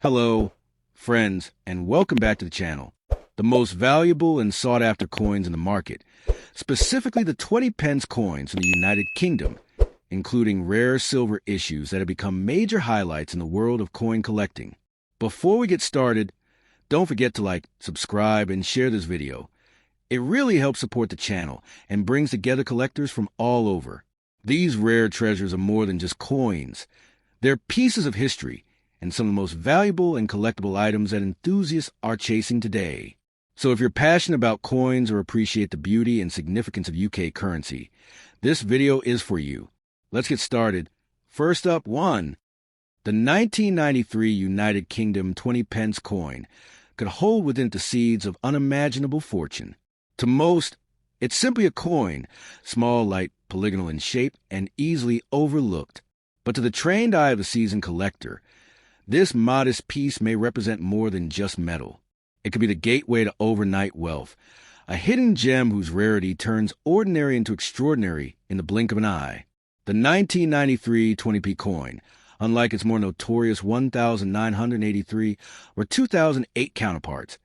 Hello, friends, and welcome back to the channel. The most valuable and sought-after coins in the market, specifically the 20 pence coins from the United Kingdom, including rare silver issues that have become major highlights in the world of coin collecting. Before we get started, don't forget to like, subscribe, and share this video. It really helps support the channel and brings together collectors from all over. These rare treasures are more than just coins. They're pieces of history and some of the most valuable and collectible items that enthusiasts are chasing today. So if you're passionate about coins or appreciate the beauty and significance of UK currency, this video is for you. Let's get started. First up, 1. The 1993 United Kingdom 20 pence coin could hold within it the seeds of unimaginable fortune. To most, it's simply a coin, small, light, polygonal in shape, and easily overlooked. But to the trained eye of a seasoned collector, this modest piece may represent more than just metal. It could be the gateway to overnight wealth, a hidden gem whose rarity turns ordinary into extraordinary in the blink of an eye. The 1993 20p coin, unlike its more notorious 1983 or 2008 counterparts,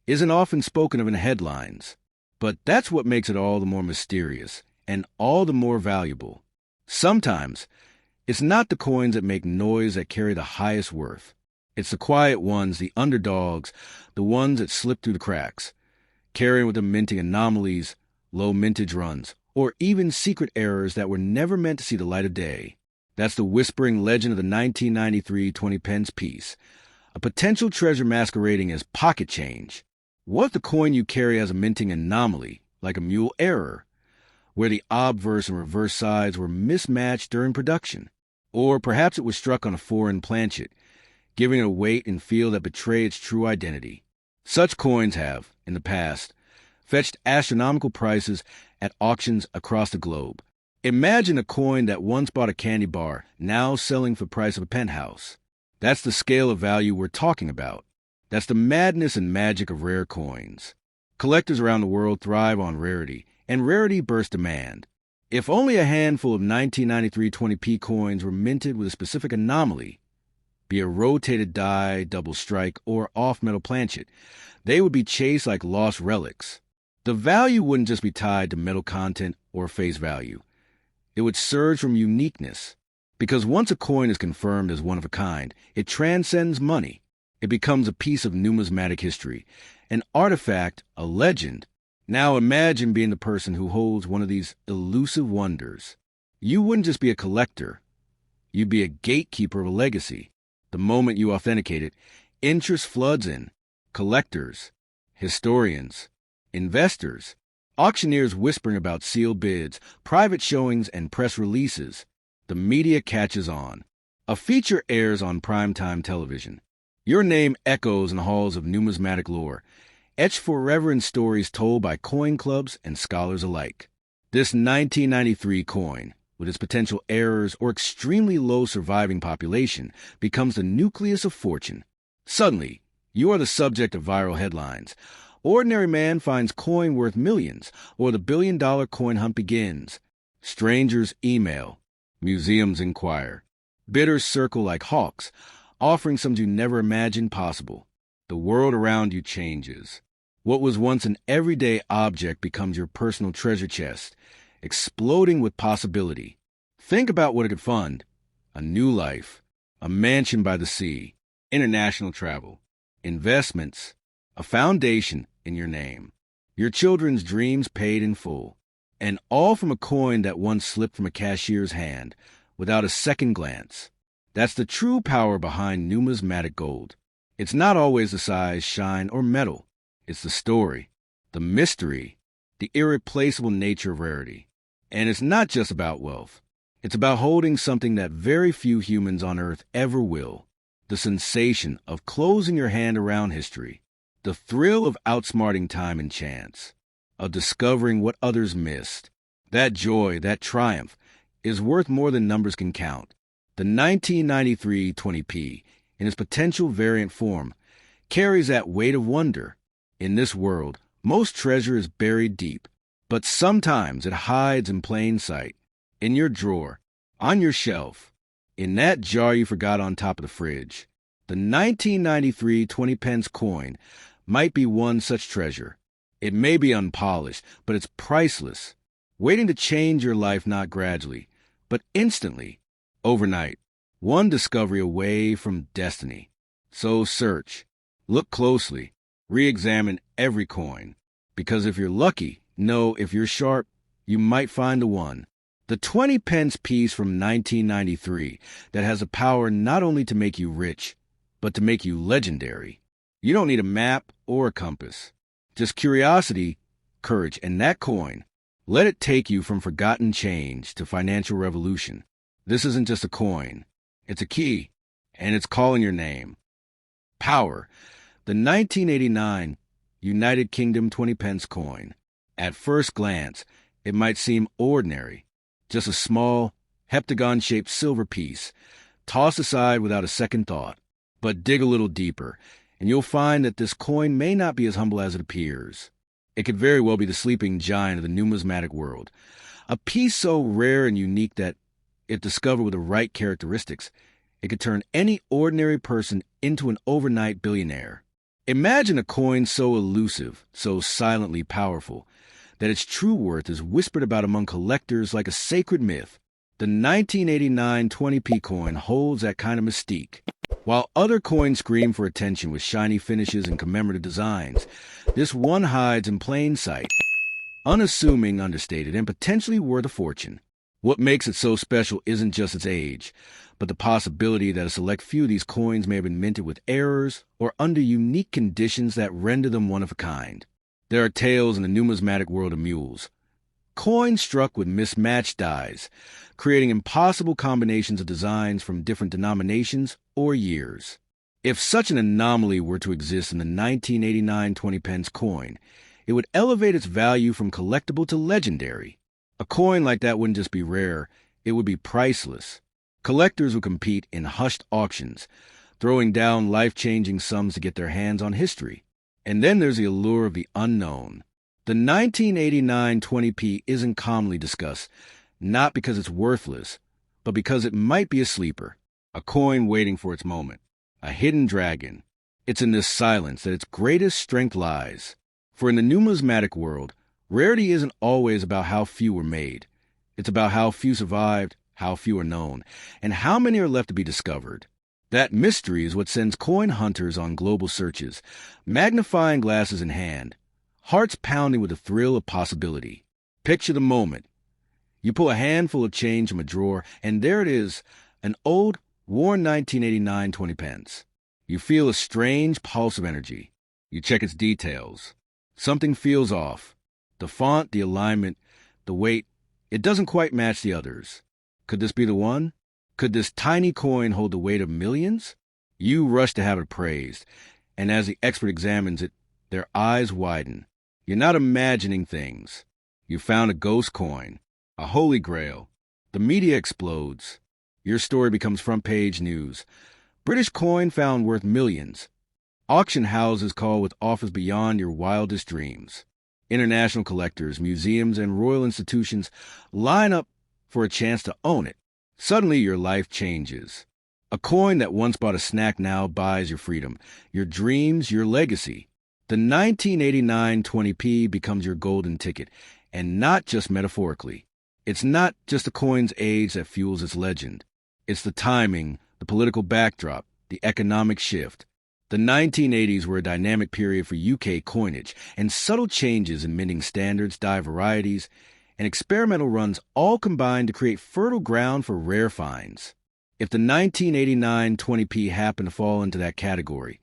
isn't often spoken of in headlines. But that's what makes it all the more mysterious and all the more valuable. Sometimes, it's not the coins that make noise that carry the highest worth. It's the quiet ones, the underdogs, the ones that slip through the cracks, carrying with them minting anomalies, low mintage runs, or even secret errors that were never meant to see the light of day. That's the whispering legend of the 1993 20 pence piece, a potential treasure masquerading as pocket change. What if the coin you carry has a minting anomaly, like a mule error, where the obverse and reverse sides were mismatched during production? Or perhaps it was struck on a foreign planchet, giving it a weight and feel that betray its true identity. Such coins have, in the past, fetched astronomical prices at auctions across the globe. Imagine a coin that once bought a candy bar, now selling for the price of a penthouse. That's the scale of value we're talking about. That's the madness and magic of rare coins. Collectors around the world thrive on rarity, and rarity bursts demand. If only a handful of 1993 20p coins were minted with a specific anomaly, be a rotated die, double strike, or off-metal planchet, they would be chased like lost relics. The value wouldn't just be tied to metal content or face value. It would surge from uniqueness, because once a coin is confirmed as one of a kind, it transcends money. It becomes a piece of numismatic history, an artifact, a legend. Now imagine being the person who holds one of these elusive wonders. You wouldn't just be a collector. You'd be a gatekeeper of a legacy. The moment you authenticate it, interest floods in. Collectors, historians, investors, auctioneers whispering about sealed bids, private showings, and press releases. The media catches on. A feature airs on primetime television. Your name echoes in the halls of numismatic lore, etched forever in stories told by coin clubs and scholars alike. This 1993 coin, with its potential errors or extremely low surviving population, becomes the nucleus of fortune. Suddenly, you are the subject of viral headlines. Ordinary man finds coin worth millions, or the billion-dollar coin hunt begins. Strangers email. Museums inquire. Bidders circle like hawks, offering something you never imagined possible. The world around you changes. What was once an everyday object becomes your personal treasure chest, exploding with possibility. Think about what it could fund. A new life, a mansion by the sea, international travel, investments, a foundation in your name, your children's dreams paid in full, and all from a coin that once slipped from a cashier's hand without a second glance. That's the true power behind numismatic gold. It's not always the size, shine, or metal. It's the story, the mystery, the irreplaceable nature of rarity. And it's not just about wealth. It's about holding something that very few humans on Earth ever will. The sensation of closing your hand around history. The thrill of outsmarting time and chance. Of discovering what others missed. That joy, that triumph, is worth more than numbers can count. The 1993 20p, in its potential variant form, carries that weight of wonder. In this world, most treasure is buried deep, but sometimes it hides in plain sight, in your drawer, on your shelf, in that jar you forgot on top of the fridge. The 1993 20 pence coin might be one such treasure. It may be unpolished, but it's priceless, waiting to change your life not gradually, but instantly, overnight, one discovery away from destiny. So search, look closely, re-examine every coin, because if you're lucky, no, if you're sharp, you might find the one. The 20 pence piece from 1993 that has a power not only to make you rich, but to make you legendary. You don't need a map or a compass. Just curiosity, courage, and that coin. Let it take you from forgotten change to financial revolution. This isn't just a coin. It's a key, and it's calling your name. Power. The 1989 United Kingdom 20 pence coin. At first glance, it might seem ordinary. Just a small, heptagon-shaped silver piece, tossed aside without a second thought. But dig a little deeper, and you'll find that this coin may not be as humble as it appears. It could very well be the sleeping giant of the numismatic world, a piece so rare and unique that, if discovered with the right characteristics, it could turn any ordinary person into an overnight billionaire. Imagine a coin so elusive, so silently powerful, that its true worth is whispered about among collectors like a sacred myth. The 1989 20p coin holds that kind of mystique. While other coins scream for attention with shiny finishes and commemorative designs, this one hides in plain sight, unassuming, understated, and potentially worth a fortune. What makes it so special isn't just its age, but the possibility that a select few of these coins may have been minted with errors or under unique conditions that render them one of a kind. There are tales in the numismatic world of mules. Coins struck with mismatched dies, creating impossible combinations of designs from different denominations or years. If such an anomaly were to exist in the 1989 20 pence coin, it would elevate its value from collectible to legendary. A coin like that wouldn't just be rare, it would be priceless. Collectors would compete in hushed auctions, throwing down life-changing sums to get their hands on history. And then there's the allure of the unknown. The 1989 20p isn't commonly discussed, not because it's worthless, but because it might be a sleeper, a coin waiting for its moment, a hidden dragon. It's in this silence that its greatest strength lies. For in the numismatic world, rarity isn't always about how few were made. It's about how few survived, how few are known, and how many are left to be discovered. That mystery is what sends coin hunters on global searches, magnifying glasses in hand, hearts pounding with the thrill of possibility. Picture the moment. You pull a handful of change from a drawer, and there it is, an old, worn 1989 20 pence. You feel a strange pulse of energy. You check its details. Something feels off. The font, the alignment, the weight, it doesn't quite match the others. Could this be the one? Could this tiny coin hold the weight of millions? You rush to have it appraised, and as the expert examines it, their eyes widen. You're not imagining things. You found a ghost coin, a holy grail. The media explodes. Your story becomes front-page news. British coin found worth millions. Auction houses call with offers beyond your wildest dreams. International collectors, museums, and royal institutions line up for a chance to own it. Suddenly, your life changes. A coin that once bought a snack now buys your freedom, your dreams, your legacy. The 1989 20p becomes your golden ticket, and not just metaphorically. It's not just the coin's age that fuels its legend. It's the timing, the political backdrop, the economic shift. The 1980s were a dynamic period for UK coinage, and subtle changes in minting standards, die varieties, and experimental runs all combined to create fertile ground for rare finds. If the 1989 20p happened to fall into that category,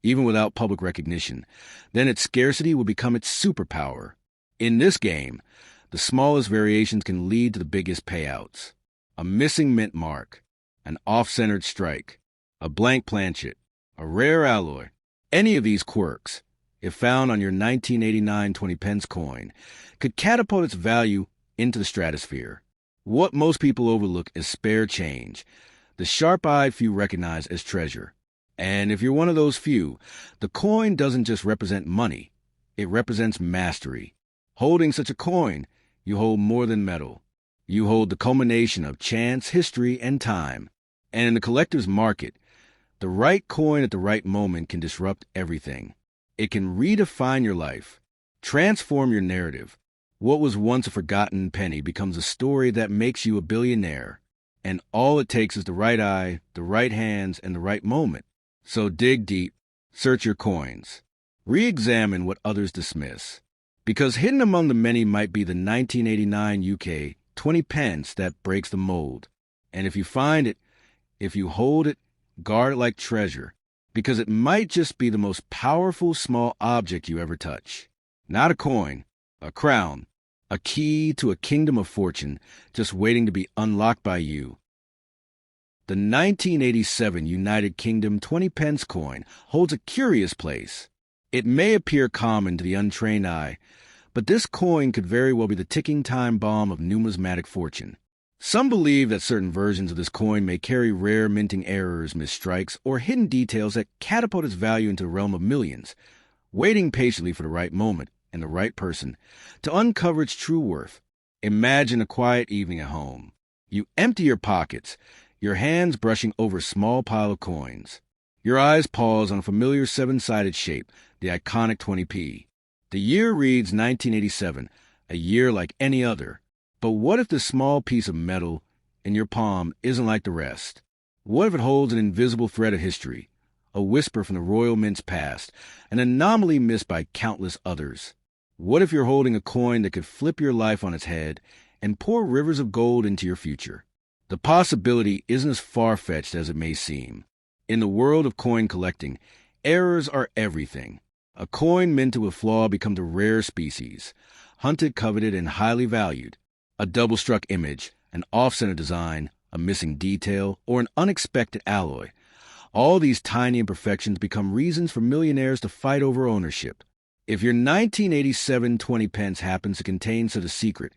even without public recognition, then its scarcity would become its superpower. In this game, the smallest variations can lead to the biggest payouts. A missing mint mark, an off-centered strike, a blank planchet, a rare alloy. Any of these quirks, if found on your 1989 20 pence coin, could catapult its value into the stratosphere. What most people overlook is spare change, the sharp-eyed few recognize as treasure. And if you're one of those few, the coin doesn't just represent money, it represents mastery. Holding such a coin, you hold more than metal. You hold the culmination of chance, history, and time. And in the collector's market, The right coin at the right moment can disrupt everything. It can redefine your life, transform your narrative. What was once a forgotten penny becomes a story that makes you a billionaire. And all it takes is the right eye, the right hands, and the right moment. So dig deep, search your coins, re-examine what others dismiss. Because hidden among the many might be the 1989 UK 20 pence that breaks the mold. And if you find it, if you hold it, guard it like treasure, because it might just be the most powerful small object you ever touch. Not a coin, a crown, a key to a kingdom of fortune just waiting to be unlocked by you. The 1987 United Kingdom 20 pence coin holds a curious place. It may appear common to the untrained eye, but this coin could very well be the ticking time bomb of numismatic fortune. Some believe that certain versions of this coin may carry rare minting errors, misstrikes, or hidden details that catapult its value into the realm of millions, waiting patiently for the right moment and the right person to uncover its true worth. Imagine a quiet evening at home. You empty your pockets, your hands brushing over a small pile of coins. Your eyes pause on a familiar seven-sided shape, the iconic 20p. The year reads 1987, a year like any other. But what if this small piece of metal in your palm isn't like the rest? What if it holds an invisible thread of history, a whisper from the royal mint's past, an anomaly missed by countless others? What if you're holding a coin that could flip your life on its head and pour rivers of gold into your future? The possibility isn't as far-fetched as it may seem. In the world of coin collecting, errors are everything. A coin minted with flaw becomes a rare species, hunted, coveted, and highly valued. A double-struck image, an off-center design, a missing detail, or an unexpected alloy. All these tiny imperfections become reasons for millionaires to fight over ownership. If your 1987 20 pence happens to contain such a secret,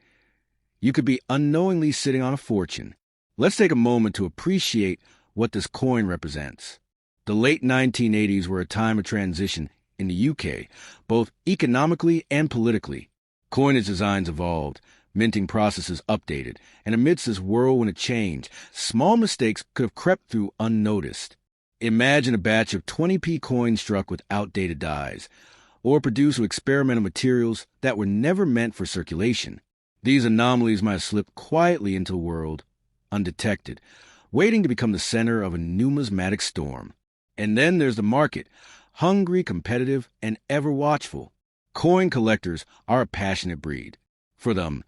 you could be unknowingly sitting on a fortune. Let's take a moment to appreciate what this coin represents. The late 1980s were a time of transition in the UK, both economically and politically. Coinage designs evolved, minting processes updated, and amidst this whirlwind of change, small mistakes could have crept through unnoticed. Imagine a batch of 20p coins struck with outdated dies, or produced with experimental materials that were never meant for circulation. These anomalies might have slipped quietly into the world, undetected, waiting to become the center of a numismatic storm. And then there's the market, hungry, competitive, and ever watchful. Coin collectors are a passionate breed. For them,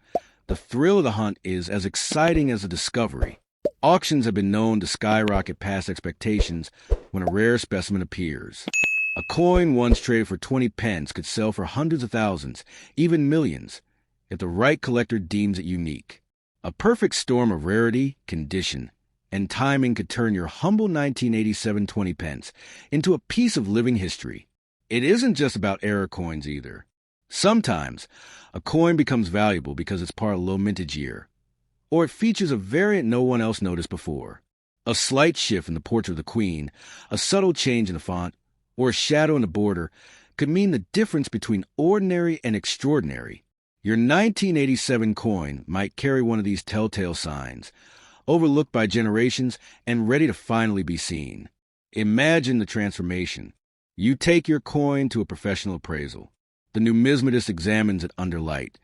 the thrill of the hunt is as exciting as the discovery. Auctions have been known to skyrocket past expectations when a rare specimen appears. A coin once traded for 20 pence could sell for hundreds of thousands, even millions, if the right collector deems it unique. A perfect storm of rarity, condition, and timing could turn your humble 1987 20 pence into a piece of living history. It isn't just about error coins either. Sometimes, a coin becomes valuable because it's part of a low mintage year, or it features a variant no one else noticed before. A slight shift in the portrait of the Queen, a subtle change in the font, or a shadow in the border could mean the difference between ordinary and extraordinary. Your 1987 coin might carry one of these telltale signs, overlooked by generations and ready to finally be seen. Imagine the transformation. You take your coin to a professional appraisal. The numismatist examines it under light,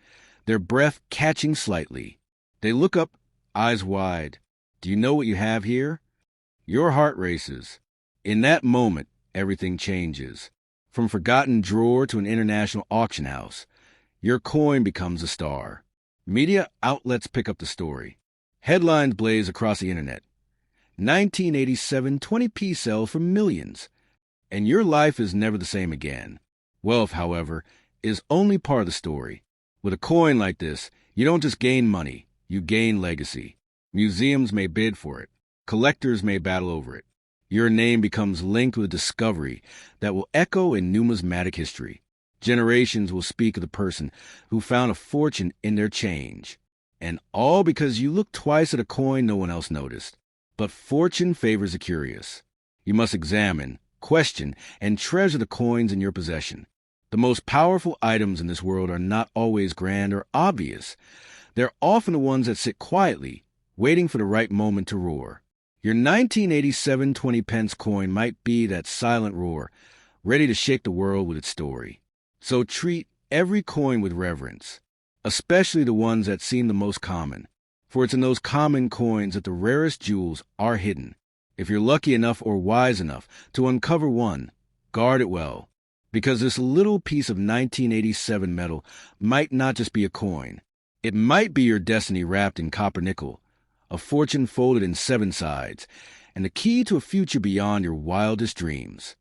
their breath catching slightly. They look up, eyes wide. Do you know what you have here? Your heart races. In that moment, everything changes. From forgotten drawer to an international auction house, your coin becomes a star. Media outlets pick up the story. Headlines blaze across the internet. 1987 20p sells for millions. And your life is never the same again. Wealth, however, is only part of the story. With a coin like this, you don't just gain money, you gain legacy. Museums may bid for it. Collectors may battle over it. Your name becomes linked with a discovery that will echo in numismatic history. Generations will speak of the person who found a fortune in their change. And all because you looked twice at a coin no one else noticed. But fortune favors the curious. You must examine, question, and treasure the coins in your possession. The most powerful items in this world are not always grand or obvious. They're often the ones that sit quietly, waiting for the right moment to roar. Your 1987 20 pence coin might be that silent roar, ready to shake the world with its story. So treat every coin with reverence, especially the ones that seem the most common, for it's in those common coins that the rarest jewels are hidden. If you're lucky enough or wise enough to uncover one, guard it well, because this little piece of 1987 metal might not just be a coin. It might be your destiny wrapped in copper nickel, a fortune folded in 7 sides, and the key to a future beyond your wildest dreams.